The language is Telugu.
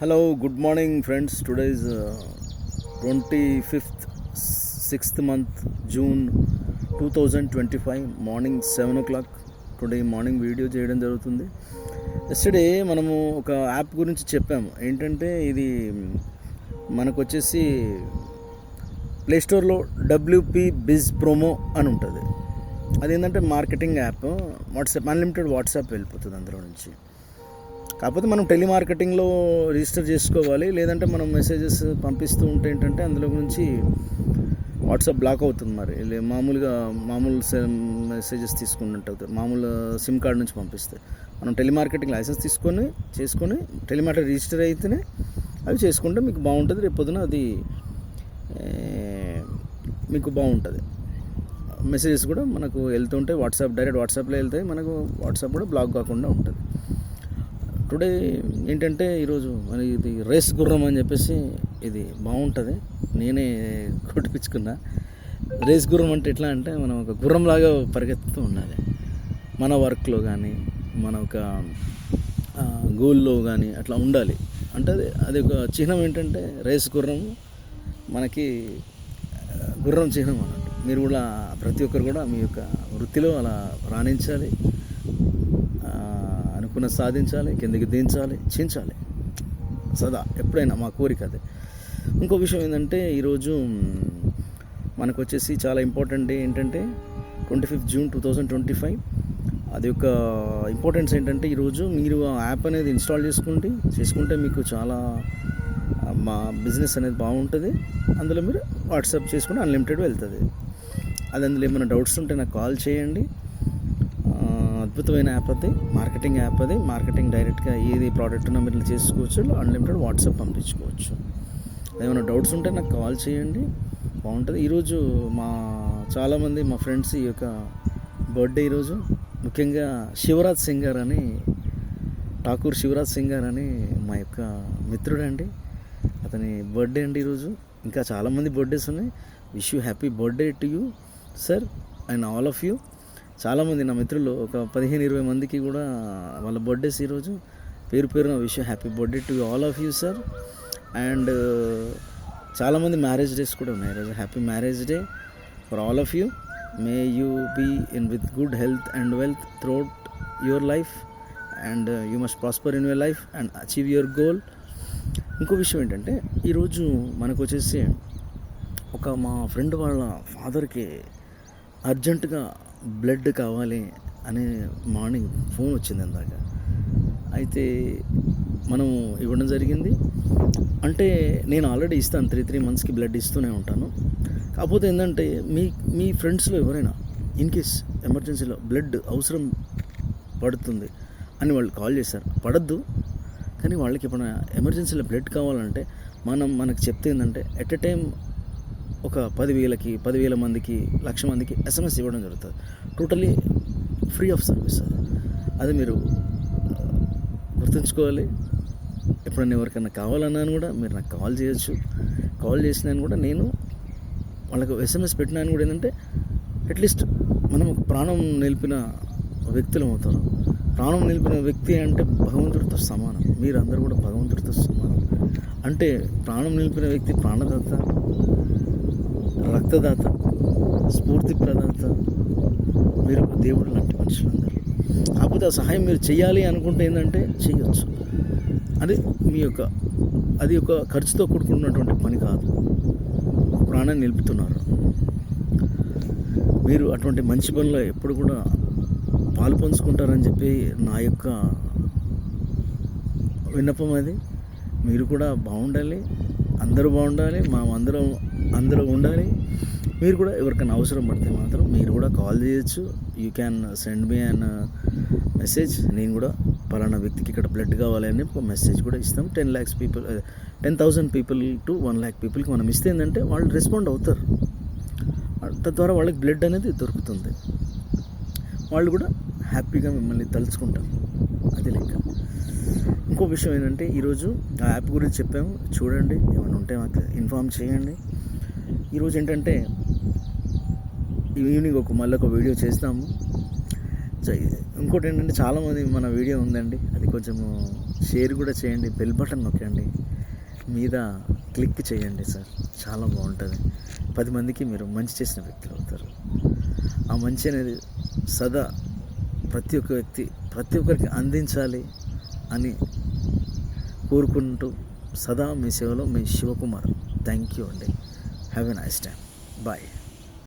Hello, good morning, friends. Today is 25th, 6th month, June 2025, morning 7 o'clock. Today morning video చేయడం జరుగుతుంది. ఎస్టర్డే మనము ఒక యాప్ గురించి చెప్పాము. ఏంటంటే ఇది మనకు వచ్చేసి ప్లేస్టోర్లో WP బిజ్ ప్రోమో అని ఉంటుంది. అదేంటంటే marketing app. WhatsApp unlimited WhatsApp వెళ్ళిపోతుంది అందులో నుంచి. కాకపోతే మనం టెలిమార్కెటింగ్లో రిజిస్టర్ చేసుకోవాలి. లేదంటే మనం మెసేజెస్ పంపిస్తూ ఉంటే ఏంటంటే అందులో గురించి వాట్సాప్ బ్లాక్ అవుతుంది. మరి మామూలు మెసేజెస్ తీసుకున్నట్టు మామూలు సిమ్ కార్డ్ నుంచి పంపిస్తే మనం టెలిమార్కెటింగ్ లైసెన్స్ చేసుకొని టెలిమార్కెటింగ్ రిజిస్టర్ అయితేనే అవి చేసుకుంటే మీకు బాగుంటుంది. రేపు పొద్దున అది మీకు బాగుంటుంది. మెసేజెస్ కూడా మనకు వెళ్తుంటే డైరెక్ట్ వాట్సాప్లో వెళ్తాయి. మనకు వాట్సాప్ కూడా బ్లాక్ కాకుండా ఉంటుంది. టుడే ఏంటంటే ఈరోజు మరి ఇది రేస్ గుర్రం అని చెప్పేసి ఇది బాగుంటుంది. నేనే కొట్టిపించుకున్నా. రేస్ గుర్రం అంటే ఎట్లా అంటే మనం ఒక గుర్రంలాగా పరిగెత్తుతూ ఉండాలి. మన వర్క్లో కానీ మన ఒక గోల్లో కానీ అట్లా ఉండాలి. అంటే అది ఒక చిహ్నం. ఏంటంటే రేస్ గుర్రం మనకి గుర్రం చిహ్నం అన్నట్టు. మీరు కూడా ప్రతి ఒక్కరు కూడా మీ యొక్క వృత్తిలో అలా రాణించాలి, అనుకున్న సాధించాలి, కిందకి దించాలి, చించాలి సదా ఎప్పుడైనా మా కోరిక అదే. ఇంకో విషయం ఏంటంటే ఈరోజు మనకు వచ్చేసి చాలా ఇంపార్టెంట్ డే. ఏంటంటే 25th June 2025. అది ఒక ఇంపార్టెన్స్ ఏంటంటే ఈరోజు మీరు ఆ యాప్ అనేది ఇన్స్టాల్ చేసుకుంటే మీకు చాలా మా బిజినెస్ అనేది బాగుంటుంది. అందులో మీరు వాట్సాప్ చేసుకుంటే అన్లిమిటెడ్ వెళ్తుంది. అది అందులో ఏమైనా డౌట్స్ ఉంటే నాకు కాల్ చేయండి. అద్భుతమైన యాప్ అది, మార్కెటింగ్ యాప్ అది. మార్కెటింగ్ డైరెక్ట్గా ఏది ప్రోడక్ట్ ఉన్నా మీరు చేసుకోవచ్చు, అన్లిమిటెడ్ వాట్సాప్ పంపించుకోవచ్చు. ఏమైనా డౌట్స్ ఉంటే నాకు కాల్ చేయండి, బాగుంటుంది. ఈరోజు చాలామంది మా ఫ్రెండ్స్ ఈ యొక్క బర్త్డే ఈరోజు. ముఖ్యంగా శివరాజ్ సింగ్ గారు అని, ఠాకూర్ శివరాజ్ సింగ్ గారు అని మా యొక్క మిత్రుడు అండి. అతని బర్త్డే అండి ఈరోజు. ఇంకా చాలామంది బర్త్డేస్ ఉన్నాయి. Wish you happy birthday to you sir and all of you. చాలామంది నా మిత్రులు ఒక 15-20 మందికి కూడా వాళ్ళ బర్త్డేస్ ఈరోజు. పేరున wish you happy birthday to all of you sir. And చాలామంది మ్యారేజ్ డేస్ కూడా ఉన్నాయి ఈరోజు. Happy marriage day for all of you. May you be with good health and wealth throughout your life and you must prosper in your life and achieve your goal. ఇంకో విషయం ఏంటంటే ఈరోజు మనకు వచ్చేసి మా ఫ్రెండ్ వాళ్ళ ఫాదర్కి అర్జెంటుగా బ్లడ్ కావాలి అని మార్నింగ్ ఫోన్ వచ్చింది ఇందాక. అయితే మనం ఇవ్వడం జరిగింది. అంటే నేను ఆల్రెడీ ఇస్తాను, 3 monthsకి బ్లడ్ ఇస్తూనే ఉంటాను. కాకపోతే ఏంటంటే మీ ఫ్రెండ్స్లో ఎవరైనా ఇన్కేస్ ఎమర్జెన్సీలో బ్లడ్ అవసరం పడుతుంది అని వాళ్ళు కాల్ చేశారు. పడద్దు, కానీ వాళ్ళకి ఎప్పుడైనా ఎమర్జెన్సీలో బ్లడ్ కావాలంటే మనకు చెప్తే ఏంటంటే ఎట్ ఎ టైం ఒక 10,000 మందికి 1,00,000 మందికి SMS ఇవ్వడం జరుగుతుంది. టోటలీ ఫ్రీ ఆఫ్ సర్వీస్ అది మీరు గుర్తుంచుకోవాలి. ఎప్పుడైనా ఎవరికైనా కావాలన్నాను కూడా మీరు నాకు కాల్ చేయొచ్చు. కాల్ చేసినాను కూడా నేను వాళ్ళకు SMS పెట్టినాను కూడా. ఏంటంటే అట్లీస్ట్ మనం ఒక ప్రాణం నిలిపిన వ్యక్తులు అవుతారు. ప్రాణం నిలిపిన వ్యక్తి అంటే భగవంతుడితో సమానం. మీరందరూ కూడా భగవంతుడితో సమానం. అంటే ప్రాణం నిలిపిన వ్యక్తి ప్రాణదాత, రక్తదాత, స్ఫూర్తి ప్రదాత. మీరు దేవుడు లాంటి మనుషులందరూ. కాకపోతే ఆ సహాయం మీరు చేయాలి అనుకుంటే ఏంటంటే చేయవచ్చు. అది ఒక ఖర్చుతో కూడుకున్నటువంటి పని కాదు. ప్రాణాన్ని నిలుపుతున్నారు మీరు. అటువంటి మంచి పనిలో ఎప్పుడు కూడా పాలు పంచుకుంటారని చెప్పి నా యొక్క విన్నపం అది. మీరు కూడా బాగుండాలి, అందరూ బాగుండాలి, అందరూ ఉండాలి. మీరు కూడా ఎవరికైనా అవసరం పడితే మాత్రం మీరు కూడా కాల్ చేయొచ్చు. You can send me an message. నేను కూడా పలానా వ్యక్తికి ఇక్కడ బ్లడ్ కావాలని ఒక మెసేజ్ కూడా ఇస్తాం. 10,000 పీపుల్ టు 1,00,000 పీపుల్కి మనం ఇస్తే ఏంటంటే వాళ్ళు రెస్పాండ్ అవుతారు. తద్వారా వాళ్ళకి బ్లడ్ అనేది దొరుకుతుంది. వాళ్ళు కూడా హ్యాపీగా మిమ్మల్ని తలుచుకుంటారు. అది లెక్క. ఇంకో విషయం ఏంటంటే ఈరోజు ఆ యాప్ గురించి చెప్పాము, చూడండి. ఏమైనా ఉంటే మాకు ఇన్ఫార్మ్ చేయండి. ఈరోజు ఏంటంటే ఈవినింగ్ మళ్ళీ ఒక వీడియో చేస్తాము. ఇంకోటి ఏంటంటే చాలామంది మన వీడియో ఉందండి, అది కొంచెము షేర్ కూడా చేయండి, బెల్ బటన్ నొక్కండి, మీద క్లిక్ చేయండి సార్. చాలా బాగుంటుంది. 10 మందికి మీరు మంచి చేసిన వ్యక్తులు అవుతారు. ఆ మంచి అనేది సదా ప్రతి ఒక్క వ్యక్తి ప్రతి ఒక్కరికి అందించాలి అని కోరుకుంటూ సదా మీ సేవలో మీ శివకుమార్. థ్యాంక్ యూ అండి. Have a nice time. Bye.